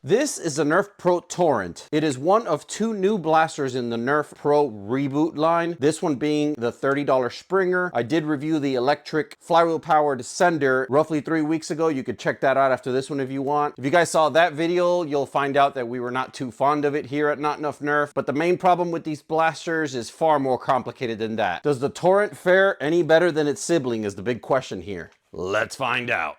This is the Nerf PRO Torrent. It is one of two new blasters in the Nerf Pro reboot line. This one being the $30 Springer. I did review the electric flywheel powered sender roughly 3 weeks ago. You could check that out after this one if you want. If you guys saw that video, you'll find out that we were not too fond of it here at Not Enough Nerf. But the main problem with these blasters is far more complicated than that. Does the Torrent fare any better than its sibling is the big question here. Let's find out.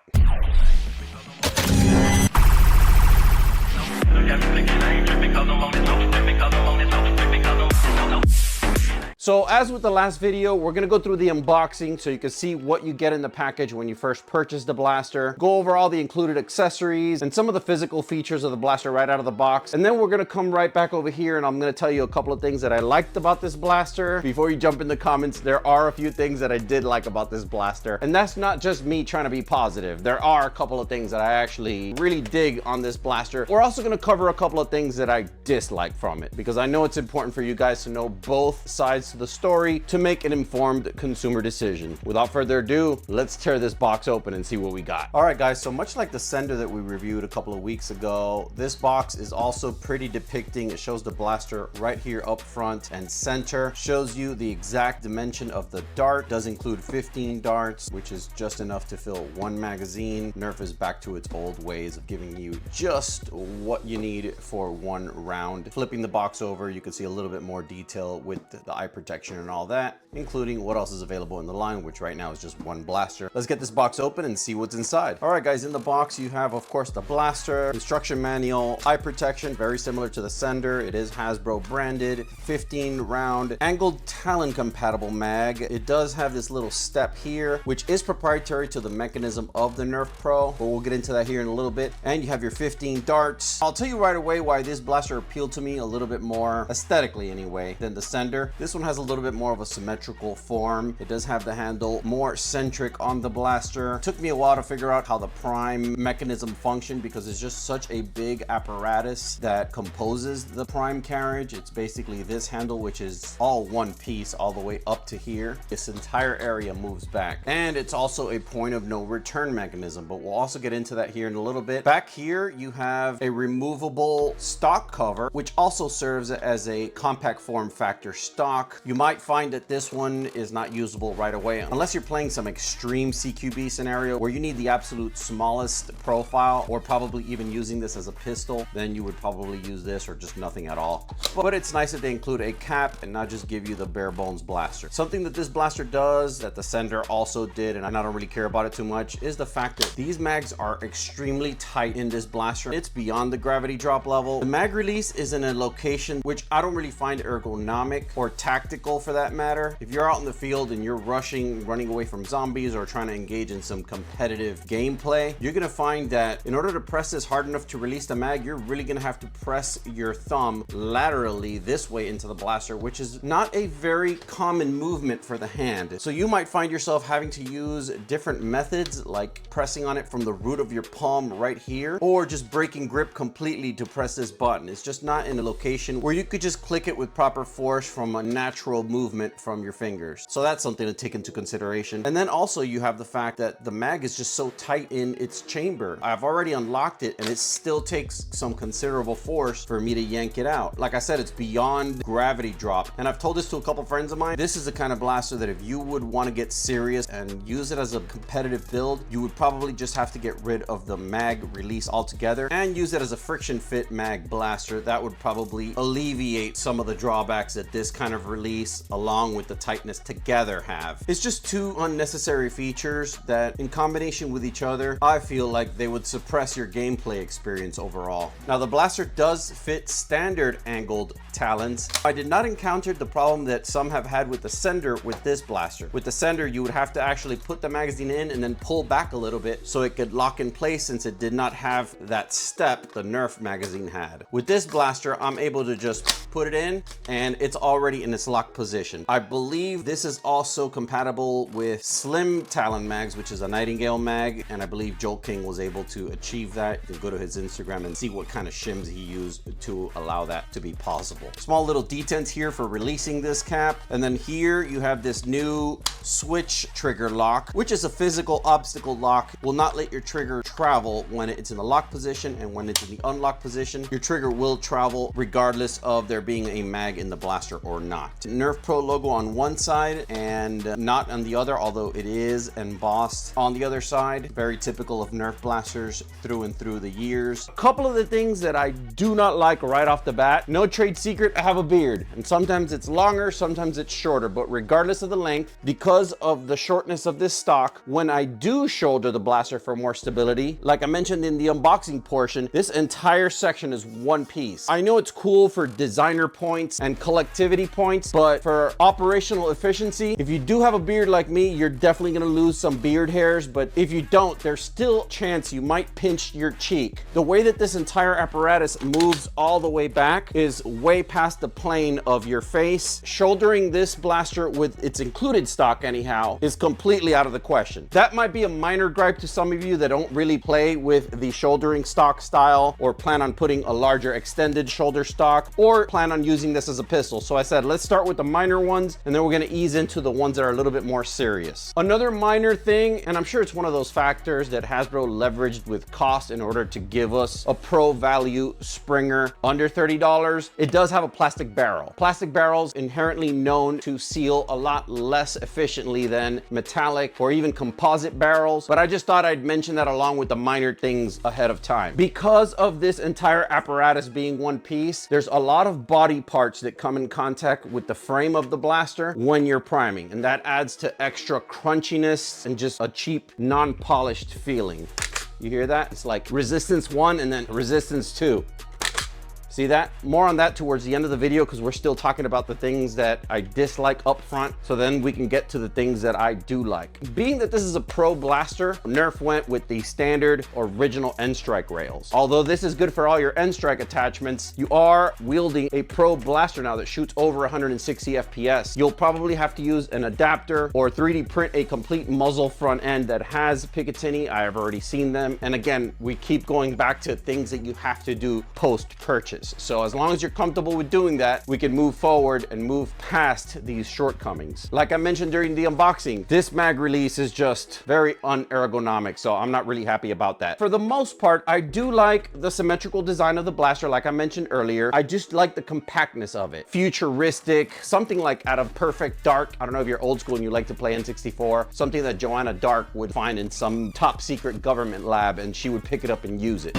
So as with the last video, we're gonna go through the unboxing so you can see what you get in the package when you first purchase the blaster, go over all the included accessories and some of the physical features of the blaster right out of the box. And then we're gonna come right back over here and I'm gonna tell you a couple of things that I liked about this blaster. Before you jump in the comments, there are a few things that I did like about this blaster. And that's not just me trying to be positive. There are a couple of things that I actually really dig on this blaster. We're also gonna cover a couple of things that I dislike from it because I know it's important for you guys to know both sides to the story to make an informed consumer decision. Without further ado, let's tear this box open and see what we got. All right, guys, so much like the sender that we reviewed a couple of weeks ago, this box is also pretty depicting. It shows the blaster right here up front and center, shows you the exact dimension of the dart. Does include 15 darts, which is just enough to fill one magazine. Nerf is back to its old ways of giving you just what you need for one round. Flipping the box over, you can see a little bit more detail with the eye protection and all that, including what else is available in the line, which right now is just one blaster. Let's get this box open and see what's inside. All right, guys, in the box you have, of course, the blaster, instruction manual, eye protection, very similar to the sender. It is Hasbro branded, 15 round angled Talon compatible mag. It does have this little step here, which is proprietary to the mechanism of the Nerf Pro, but we'll get into that here in a little bit. And you have your 15 darts. I'll tell you right away why this blaster appealed to me a little bit more aesthetically anyway than the sender. This one has a little bit more of a symmetrical form. It does have the handle more centric on the blaster. It took me a while to figure out how the prime mechanism functioned because it's just such a big apparatus that composes the prime carriage. It's basically this handle, which is all one piece all the way up to here. This entire area moves back. And it's also a point of no return mechanism, but we'll also get into that here in a little bit. Back here, you have a removable stock cover, which also serves as a compact form factor stock. You might find that this one is not usable right away unless you're playing some extreme CQB scenario where you need the absolute smallest profile, or probably even using this as a pistol. Then you would probably use this or just nothing at all. But it's nice that they include a cap and not just give you the bare bones blaster. Something that this blaster does that the sender also did, and I don't really care about it too much, is the fact that these mags are extremely tight in this blaster. It's beyond the gravity drop level. The mag release is in a location which I don't really find ergonomic or tactical for that matter. If you're out in the field and you're running away from zombies or trying to engage in some competitive gameplay, you're gonna find that in order to press this hard enough to release the mag, you're really gonna have to press your thumb laterally this way into the blaster, which is not a very common movement for the hand. So you might find yourself having to use different methods, like pressing on it from the root of your palm right here, or just breaking grip completely to press this button. It's just not in a location where you could just click it with proper force from a natural movement from your fingers. So that's something to take into consideration. And then also you have the fact that the mag is just so tight in its chamber. I've already unlocked it and it still takes some considerable force for me to yank it out. Like I said, it's beyond gravity drop. And I've told this to a couple friends of mine. This is the kind of blaster that if you would want to get serious and use it as a competitive build, you would probably just have to get rid of the mag release altogether and use it as a friction fit mag blaster. That would probably alleviate some of the drawbacks that this kind of release along with the tightness together have. It's just two unnecessary features that in combination with each other, I feel like they would suppress your gameplay experience overall. Now the blaster does fit standard angled talons. I did not encounter the problem that some have had with the sender with this blaster. With the sender, you would have to actually put the magazine in and then pull back a little bit so it could lock in place since it did not have that step the Nerf magazine had. With this blaster, I'm able to just put it in and it's already in its lock position. I believe this is also compatible with slim Talon mags, which is a Nightingale mag, and I believe Joel King was able to achieve that. You can go to his Instagram and see what kind of shims he used to allow that to be possible. Small little detents here for releasing this cap, and then here you have this new switch trigger lock, which is a physical obstacle lock. Will not let your trigger travel when it's in the lock position, and when it's in the unlock position, your trigger will travel regardless of there being a mag in the blaster or not. Nerf Pro logo on one side and not on the other, although it is embossed on the other side. Very typical of Nerf blasters through and through the years. A couple of the things that I do not like right off the bat. No trade secret, I have a beard, and sometimes it's longer, sometimes it's shorter, but regardless of the length, because of the shortness of this stock, when I do shoulder the blaster for more stability, like I mentioned in the unboxing portion, this entire section is one piece. I know it's cool for designer points and collectivity points, but for operational efficiency, if you do have a beard like me, you're definitely gonna lose some beard hairs, but if you don't, there's still a chance you might pinch your cheek. The way that this entire apparatus moves all the way back is way past the plane of your face. Shouldering this blaster with its included stock anyhow is completely out of the question. That might be a minor gripe to some of you that don't really play with the shouldering stock style, or plan on putting a larger extended shoulder stock, or plan on using this as a pistol. So I said, let's start with the minor ones, and then we're gonna ease into the ones that are a little bit more serious. Another minor thing, and I'm sure it's one of those factors that Hasbro leveraged with cost in order to give us a pro value Springer under $30, it does have a plastic barrel. Plastic barrels inherently known to seal a lot less efficiently than metallic or even composite barrels, but I just thought I'd mention that along with the minor things ahead of time. Because of this entire apparatus being one piece, there's a lot of body parts that come in contact with the frame of the blaster when you're priming, and that adds to extra crunchiness and just a cheap, non-polished feeling. You hear that? It's like resistance 1 and then resistance 2. See that? More on that towards the end of the video, because we're still talking about the things that I dislike up front, so then we can get to the things that I do like. Being that this is a pro blaster, Nerf went with the standard original N-Strike rails. Although this is good for all your N-Strike attachments, you are wielding a pro blaster now that shoots over 160 FPS. You'll probably have to use an adapter or 3D print a complete muzzle front end that has Picatinny. I have already seen them. And again, we keep going back to things that you have to do post-purchase. So as long as you're comfortable with doing that, we can move forward and move past these shortcomings. Like I mentioned during the unboxing, this mag release is just very unergonomic, so I'm not really happy about that. For the most part, I do like the symmetrical design of the blaster, like I mentioned earlier. I just like the compactness of it. Futuristic, something like out of Perfect Dark. I don't know if you're old school and you like to play N64, something that Joanna Dark would find in some top secret government lab, and she would pick it up and use it.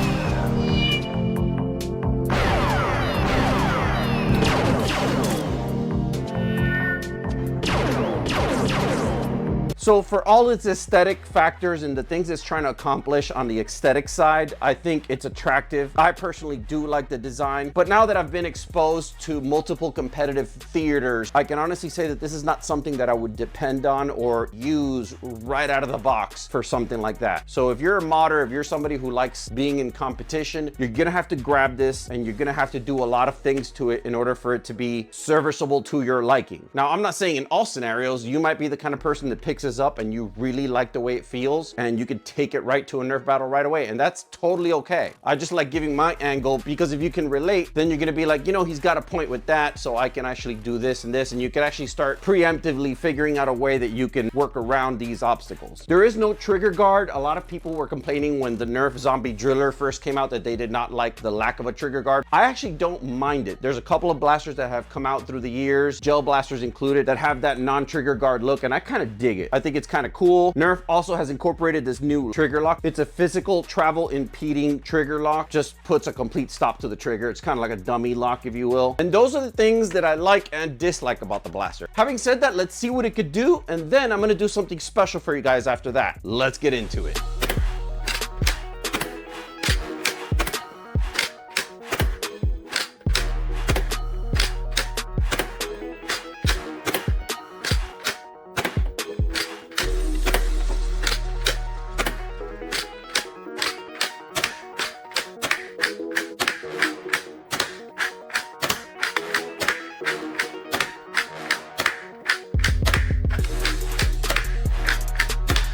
So for all its aesthetic factors and the things it's trying to accomplish on the aesthetic side, I think it's attractive. I personally do like the design, but now that I've been exposed to multiple competitive theaters, I can honestly say that this is not something that I would depend on or use right out of the box for something like that. So if you're a modder, if you're somebody who likes being in competition, you're gonna have to grab this and you're gonna have to do a lot of things to it in order for it to be serviceable to your liking. Now, I'm not saying in all scenarios. You might be the kind of person that picks this up and you really like the way it feels and you could take it right to a Nerf battle right away, and that's totally okay. I just like giving my angle, because if you can relate, then you're gonna be like, you know, he's got a point with that, so I can actually do this and this, and you can actually start preemptively figuring out a way that you can work around these obstacles. There is no trigger guard. A lot of people were complaining when the Nerf Zombie Driller first came out that they did not like the lack of a trigger guard. I actually don't mind it. There's a couple of blasters that have come out through the years, gel blasters included, that have that non-trigger guard look, and I kind of dig it. I think it's kind of cool. Nerf also has incorporated this new trigger lock. It's a physical travel impeding trigger lock, just puts a complete stop to the trigger. It's kind of like a dummy lock, if you will. And those are the things that I like and dislike about the blaster. Having said that, let's see what it could do, and then I'm gonna do something special for you guys after that. Let's get into it.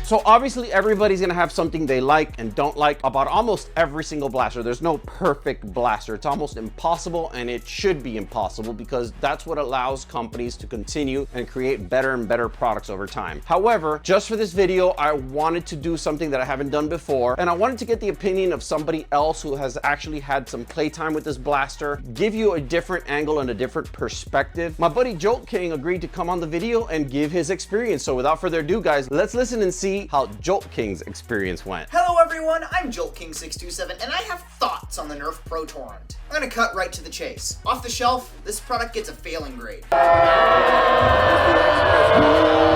So obviously everybody's gonna have something they like and don't like about almost every single blaster. There's no perfect blaster. It's almost impossible, and it should be impossible because that's what allows companies to continue and create better and better products over time. However, just for this video, I wanted to do something that I haven't done before, and I wanted to get the opinion of somebody else who has actually had some playtime with this blaster, give you a different angle and a different perspective. My buddy Jolt King agreed to come on the video and give his experience. So without further ado, guys, let's listen and see how Jolt King's experience went. Hello everyone, I'm Jolt King 627 and I have thoughts on the Nerf PRO Torrent. I'm gonna cut right to the chase. Off the shelf, this product gets a failing grade.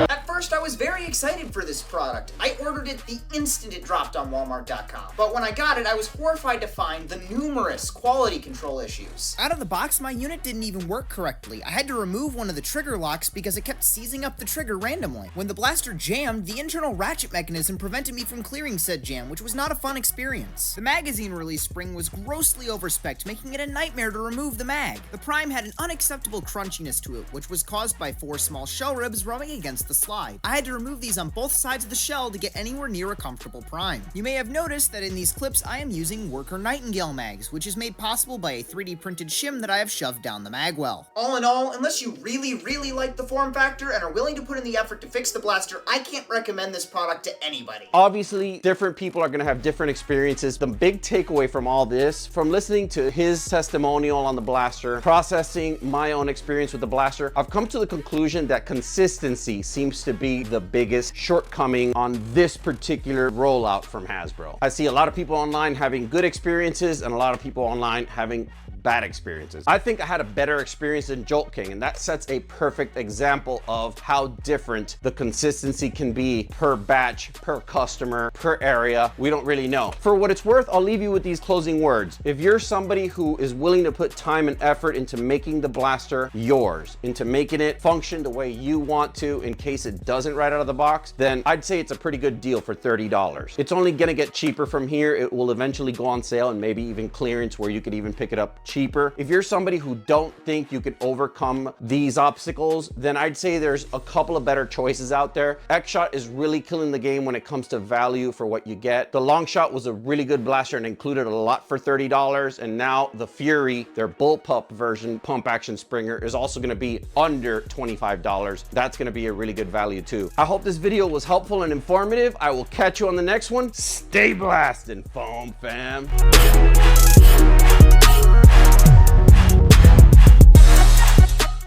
At first, I was very excited for this product. I ordered it the instant it dropped on Walmart.com. But when I got it, I was horrified to find the numerous quality control issues. Out of the box, my unit didn't even work correctly. I had to remove one of the trigger locks because it kept seizing up the trigger randomly. When the blaster jammed, the internal ratchet mechanism prevented me from clearing said jam, which was not a fun experience. The magazine release spring was grossly overspec'd, making it a nightmare to remove the mag. The prime had an unacceptable crunchiness to it, which was caused by 4 small shell ribs rubbing against the slide. I had to remove these on both sides of the shell to get anywhere near a comfortable prime. You may have noticed that in these clips I am using Worker Nightingale mags, which is made possible by a 3D printed shim that I have shoved down the mag well. All in all, unless you really like the form factor and are willing to put in the effort to fix the blaster, I can't recommend this product to anybody. Obviously, different people are gonna have different experiences. The big takeaway from all this, from listening to his testimonial on the blaster, processing my own experience with the blaster, I've come to the conclusion that consistency seems to be the biggest shortcoming on this particular rollout from Hasbro. I see a lot of people online having good experiences and a lot of people online having bad experiences. I think I had a better experience than Jolt King, and that sets a perfect example of how different the consistency can be per batch, per customer, per area. We don't really know. For what it's worth, I'll leave you with these closing words. If you're somebody who is willing to put time and effort into making the blaster yours, into making it function the way you want to in case it doesn't right out of the box, then I'd say it's a pretty good deal for $30. It's only gonna get cheaper from here. It will eventually go on sale and maybe even clearance where you could even pick it up cheaper. If you're somebody who don't think you can overcome these obstacles, then I'd say there's a couple of better choices out there. X-Shot is really killing the game when it comes to value for what you get. The Long Shot was a really good blaster and included a lot for $30, and now the Fury, their bullpup version pump action Springer, is also gonna be under $25. That's gonna be a really good value too. I hope this video was helpful and informative. I will catch you on the next one. Stay blasting, foam fam.